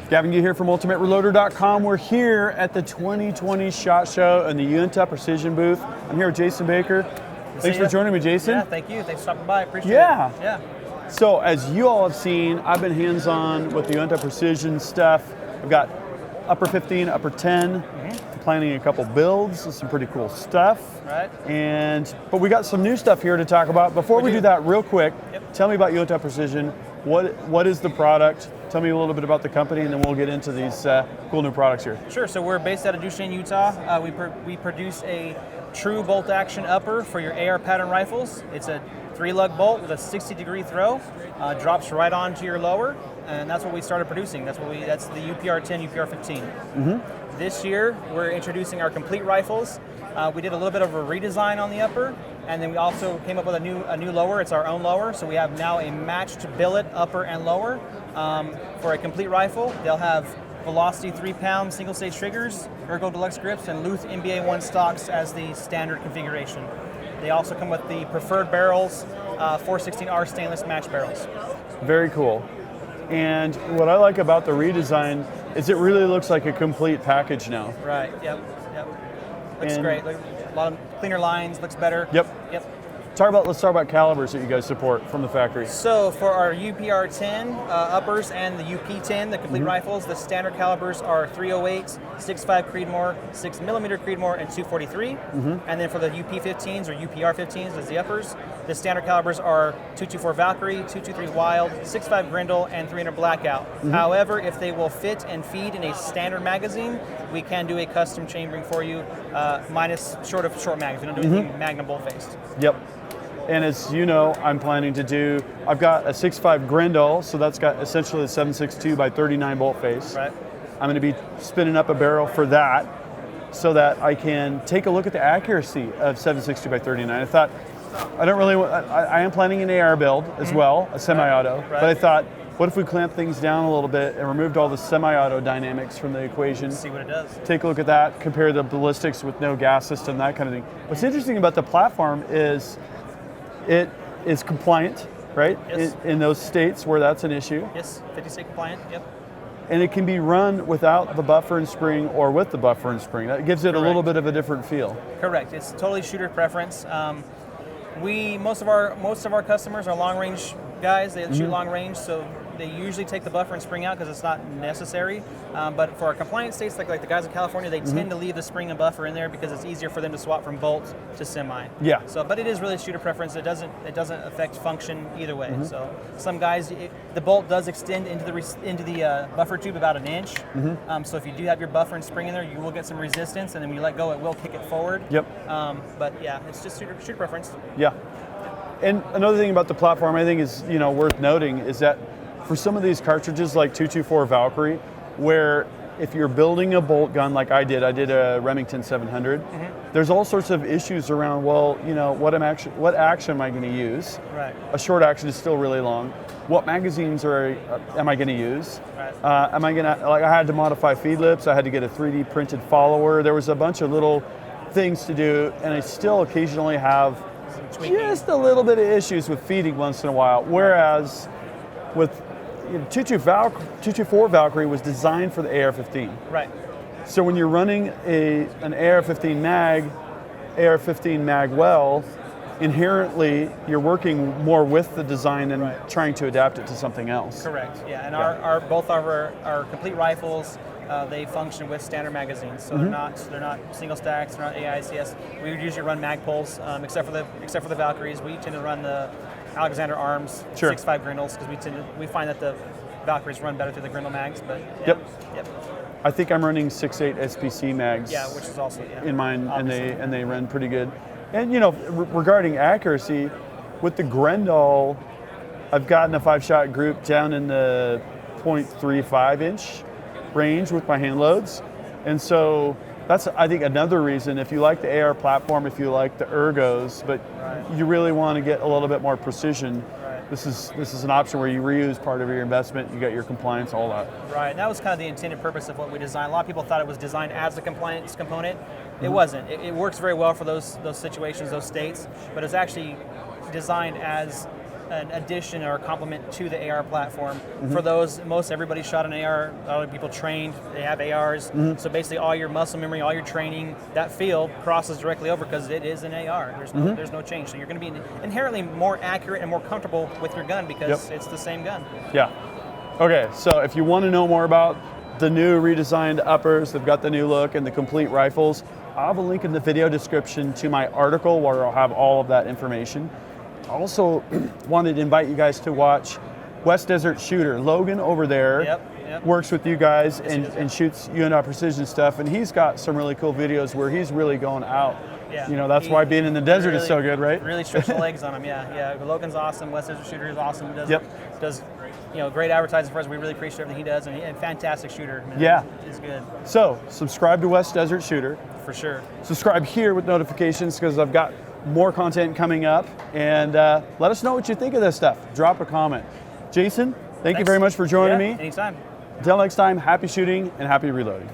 Gavin Gee here from UltimateReloader.com. We're here at the 2020 SHOT Show in the Uintah Precision booth. I'm here with Jason Baker. Thanks for joining me, Jason. Yeah, thank you. Thanks for stopping by. Appreciate it. Yeah. So as you all have seen, I've been hands-on with the Uintah Precision stuff. I've got upper 15, upper 10. I'm planning a couple builds, some pretty cool stuff. Right. But we got some new stuff here to talk about. Before we do that, real quick, tell me about Uintah Precision. What is the product? Tell me a little bit about the company, and then we'll get into these cool new products here. Sure. So we're based out of Duchesne, Utah. We produce a true bolt-action upper for your AR pattern rifles. It's a 3-lug bolt with a 60-degree throw. Drops right onto your lower, and that's what we started producing. That's the UPR 10, UPR 15. This year, we're introducing our complete rifles. We did a little bit of a redesign on the upper, and then we also came up with a new lower. It's our own lower, so we have now a matched billet upper and lower for a complete rifle. They'll have Velocity 3-pound single-stage triggers, Ergo Deluxe grips, and Luth MBA-1 stocks as the standard configuration. They also come with the preferred barrels, 416R stainless match barrels. Very cool. And what I like about the redesign is it really looks like a complete package now. Right. Yep. Looks great. A lot of cleaner lines. Looks better. Yep. Let's talk about calibers that you guys support from the factory. So for our UPR 10 uppers and the UP 10, the complete rifles, the standard calibers are 308, 6.5 Creedmoor, 6mm Creedmoor, and 243. And then for the UP 15s or UPR 15s, as the uppers, the standard calibers are 224 Valkyrie, 223 Wild, 6.5 Grendel, and 300 Blackout. However, if they will fit and feed in a standard magazine, we can do a custom chambering for you, minus short mags. We don't do anything magnum bolt faced. Yep. And as you know, I've got a 6.5 Grendel, so that's got essentially a 7.62 by 39 bolt face. Right. I'm going to be spinning up a barrel for that so that I can take a look at the accuracy of 7.62 by 39. I am planning an AR build as well, a semi-auto, but I thought, what if we clamp things down a little bit and removed all the semi-auto dynamics from the equation? See what it does. Take a look at that, compare the ballistics with no gas system, that kind of thing. What's interesting about the platform is it is compliant, right? Yes. In those states where that's an issue. Yes, 50-state compliant, yep. And it can be run without the buffer and spring or with the buffer and spring. That gives it a little bit of a different feel. Correct. It's totally shooter preference. Most of our customers are long range guys. They shoot long range, so they usually take the buffer and spring out because it's not necessary. But for our compliant states, like the guys in California, they tend to leave the spring and buffer in there because it's easier for them to swap from bolt to semi. Yeah. So, but it is really shooter preference. It doesn't affect function either way. So some guys, the bolt does extend into the buffer tube about an inch. So if you do have your buffer and spring in there, you will get some resistance, and then when you let go, it will kick it forward. Yep. But yeah, it's just shooter preference. Yeah. And another thing about the platform I think is worth noting is that for some of these cartridges like 224 Valkyrie, where if you're building a bolt gun like I did a Remington 700, there's all sorts of issues around, what action am I going to use? Right. A short action is still really long. What magazines am I going to use? Right. I had to modify feed lips, I had to get a 3D printed follower. There was a bunch of little things to do, and I still occasionally have just a little bit of issues with feeding once in a while. Whereas with 224 Valkyrie was designed for the AR-15. Right. So when you're running an AR-15 mag well, inherently you're working more with the design than trying to adapt it to something else. Correct. Yeah, and both our complete rifles, they function with standard magazines, so they're not single stacks, they're not AICS. We would usually run mag pulls, except for the Valkyries. We tend to run the Alexander Arms 6.5 Grendels because we find that the Valkyries run better through the Grendel mags. But yep. I think I'm running 6.8 SPC mags. Yeah, which is also in mine, and they run pretty good. And regarding accuracy, with the Grendel, I've gotten a 5-shot group down in the 0.35 inch range with my hand loads, and so that's, I think, another reason. If you like the AR platform, if you like the ergos, but you really want to get a little bit more precision, this is an option where you reuse part of your investment, you got your compliance, all that. Right, and that was kind of the intended purpose of what we designed. A lot of people thought it was designed as a compliance component. It wasn't. It works very well for those situations, those states, but it's actually designed as an addition or a complement to the AR platform. For those, most everybody shot an AR. A lot of people trained, they have ARs. So basically, all your muscle memory, all your training, that field crosses directly over because it is an AR. There's no change. So you're going to be inherently more accurate and more comfortable with your gun because it's the same gun. Yeah. Okay, so if you want to know more about the new redesigned uppers, they've got the new look and the complete rifles, I'll have a link in the video description to my article where I'll have all of that information. I also wanted to invite you guys to watch West Desert Shooter. Logan over there works with you guys and shoots Uintah Precision stuff, and he's got some really cool videos where he's really going out. Yeah. You know, that's why being in the desert is so good, right? Really stretch the legs on him, yeah. Logan's awesome. West Desert Shooter is awesome. Does great advertising for us. We really appreciate everything he does, and fantastic shooter. Man. He's good. So, subscribe to West Desert Shooter. For sure. Subscribe here with notifications because I've got more content coming up, and let us know what you think of this stuff. Drop a comment. Jason, thank you very much for joining me. Anytime. Until next time, happy shooting and happy reloading.